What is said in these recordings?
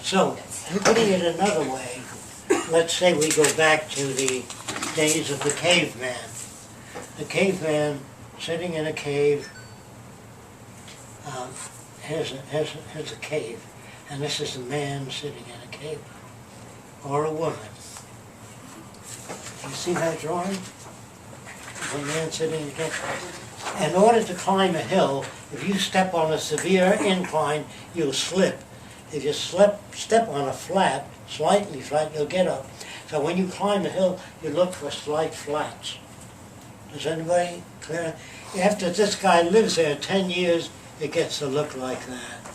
So, putting it another way, let's say we go back to the days of the caveman. The caveman sitting in a cave, here's a cave, and this is a man sitting in a cave, or a woman. You see that drawing? A man sitting in a cave. In order to climb a hill, if you step on a severe incline, you'll slip. If you step on a flat, slightly flat, you'll get up. So when you climb a hill, you look for slight flats. Does anybody clear? After this guy lives there 10 years, it gets to look like that.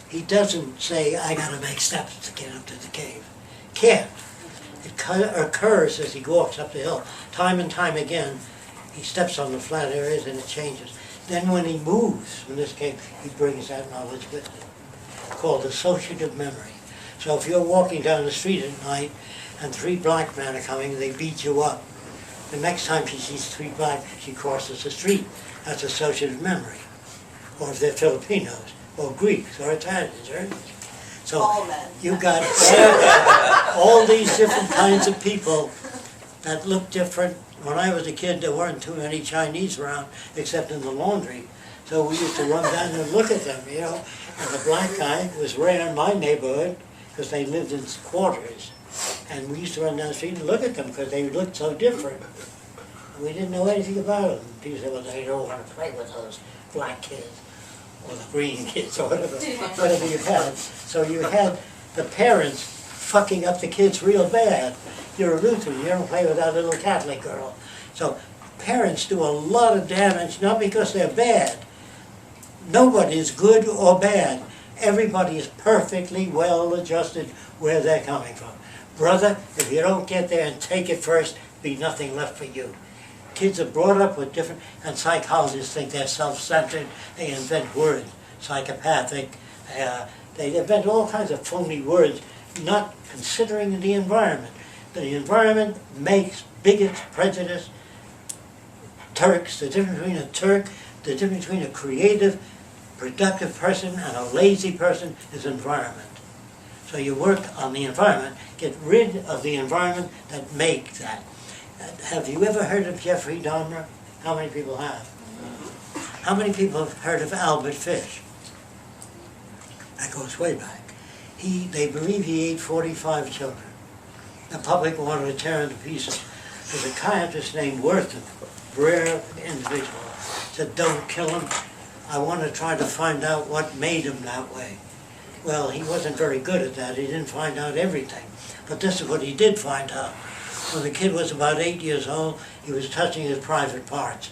He doesn't say, I gotta make steps to get up to the cave. Can't. It occurs as he walks up the hill. Time and time again, he steps on the flat areas and it changes. Then when he moves from this cave, he brings that knowledge with him, called associative memory. So if you're walking down the street at night and 3 black men are coming, they beat you up. The next time she sees 3 black, she crosses the street. That's associative memory. Or if they're Filipinos, or Greeks, or Italians, right? So all men. You got all these different kinds of people that look different. When I was a kid, there weren't too many Chinese around, except in the laundry. So we used to run down and look at them, you know. And the black guy was right in my neighborhood, because they lived in quarters. And we used to run down the street and look at them, because they looked so different. And we didn't know anything about them. People said, well, they don't want to play with those black kids, or the green kids, or whatever you had. So you had the parents fucking up the kids real bad. You're a Lutheran, you don't play with that little Catholic girl. So parents do a lot of damage, not because they're bad. Nobody is good or bad. Everybody is perfectly well adjusted where they're coming from. Brother, if you don't get there and take it first, be nothing left for you. Kids are brought up with different, and psychologists think they're self-centered. They invent words, psychopathic. They invent all kinds of phony words, not considering the environment. The environment makes bigots, prejudice, Turks. The difference between a Turk, the difference between a creative, productive person and a lazy person is environment. So you work on the environment, get rid of the environment that makes that. Have you ever heard of Jeffrey Dahmer? How many people have? How many people have heard of Albert Fish? That goes way back. They believe he ate 45 children. The public wanted to tear him to pieces. There's a psychiatrist named Wortham, rare individual, said, don't kill him. I want to try to find out what made him that way. Well, he wasn't very good at that. He didn't find out everything. But this is what he did find out. When the kid was about 8 years old, he was touching his private parts.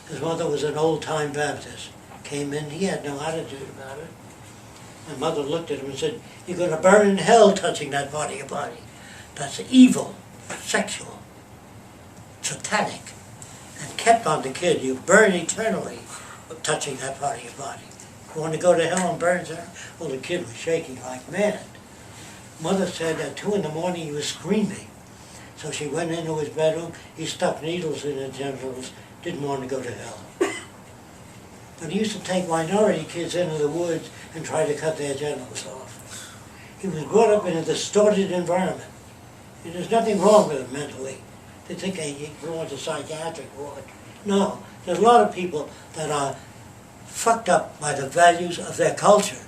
His mother was an old-time Baptist. Came in, he had no attitude about it. My mother looked at him and said, you're going to burn in hell touching that part of your body. That's evil, sexual, satanic. And kept on the kid, you burn eternally touching that part of your body. You want to go to hell and burn there? Well, the kid was shaking like mad. Mother said at 2 in the morning he was screaming. So she went into his bedroom, he stuck needles in his genitals, didn't want to go to hell. But he used to take minority kids into the woods and try to cut their genitals off. He was brought up in a distorted environment. And there's nothing wrong with him mentally. They think he belongs to psychiatric ward. No, there's a lot of people that are fucked up by the values of their culture.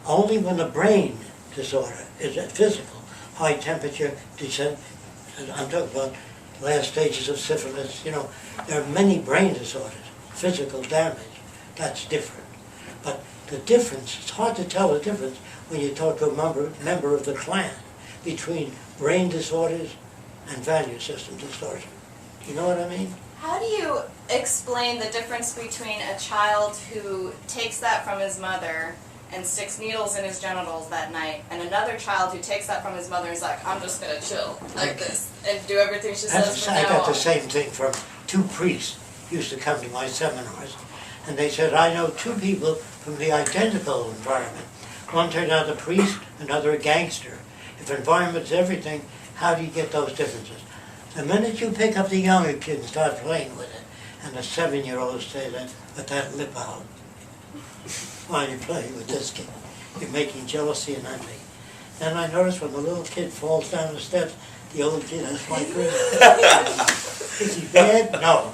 Only when the brain disorder is physical, high temperature, I'm talking about last stages of syphilis, you know, there are many brain disorders, physical damage, that's different. But the difference, it's hard to tell the difference when you talk to a member of the clan between brain disorders and value system distortion. Do you know what I mean? How do you explain the difference between a child who takes that from his mother and sticks needles in his genitals that night, and another child who takes that from his mother and is like, I'm just going to chill like this and do everything she says from now on? I got the same thing from 2 priests who used to come to my seminars, and they said, I know 2 people from the identical environment. One turned out a priest, another a gangster. If environment's everything, how do you get those differences? The minute you pick up the younger kid and start playing with it, and the 7-year-olds say that with that lip out. Why are you playing with this kid? You're making jealousy and envy. And I notice when the little kid falls down the steps, the old kid has like grin. Is he bad? No.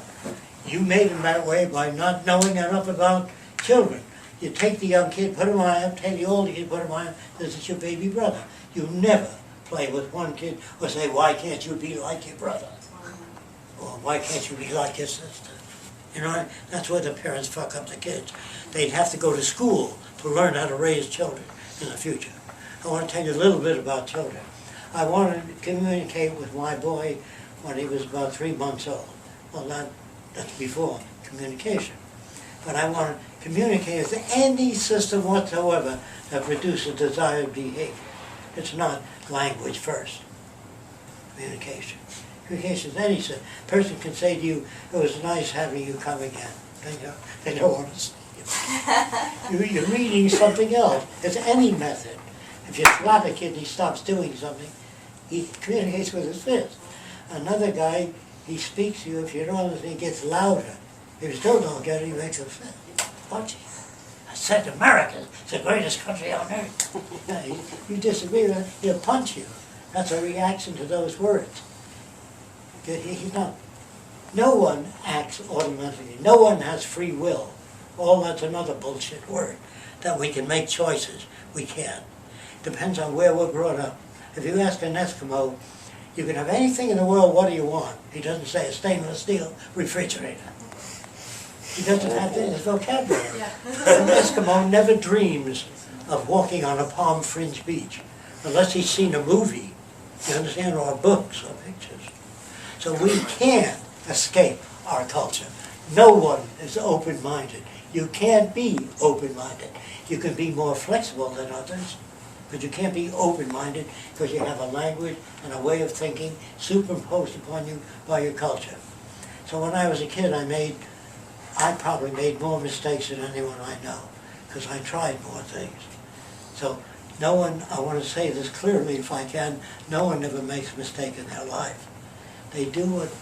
You made him that way by not knowing enough about children. You take the young kid, put him on him, take the older kid, put him on him, this is your baby brother. You never play with one kid or say, why can't you be like your brother? Or why can't you be like your sister? You know, that's where the parents fuck up the kids. They'd have to go to school to learn how to raise children in the future. I want to tell you a little bit about children. I wanted to communicate with my boy when he was about 3 months old. Well, that's before communication. But I want to communicate with any system whatsoever that produces desired behavior. It's not language first. Communication. Communication is any system. A person can say to you, it was nice having you come again. They don't want to see you. You're reading something else. It's any method. If you slap a kid and he stops doing something, he communicates with his fist. Another guy, he speaks to you, if you don't understand, he gets louder. If you still don't get it, he makes a fist. Watch it. I said America is the greatest country on earth. You disagree with it, he'll punch you. That's a reaction to those words. He's not. No one acts automatically. No one has free will. All that's another bullshit word. That we can make choices. We can't. Depends on where we're brought up. If you ask an Eskimo, you can have anything in the world, what do you want? He doesn't say a stainless steel refrigerator. He doesn't have his vocabulary. Yeah. An Eskimo never dreams of walking on a palm-fringed beach unless he's seen a movie, you understand, or books or pictures. So we can't escape our culture. No one is open-minded. You can't be open-minded. You can be more flexible than others, but you can't be open-minded because you have a language and a way of thinking superimposed upon you by your culture. So when I was a kid, I probably made more mistakes than anyone I know because I tried more things. So no one, I want to say this clearly if I can, no one ever makes a mistake in their life. They do with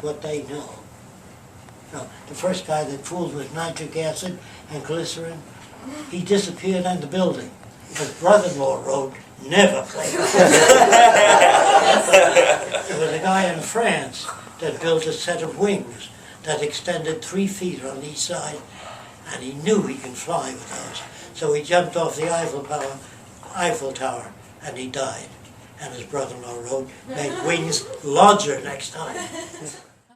what they know. No, the first guy that fooled with nitric acid and glycerin, he disappeared in the building. His brother-in-law wrote, never play with it. There was a guy in France that built a set of wings that extended 3 feet on each side, and he knew he could fly with those. So he jumped off the Eiffel Tower, and he died. And his brother-in-law wrote, make wings larger next time.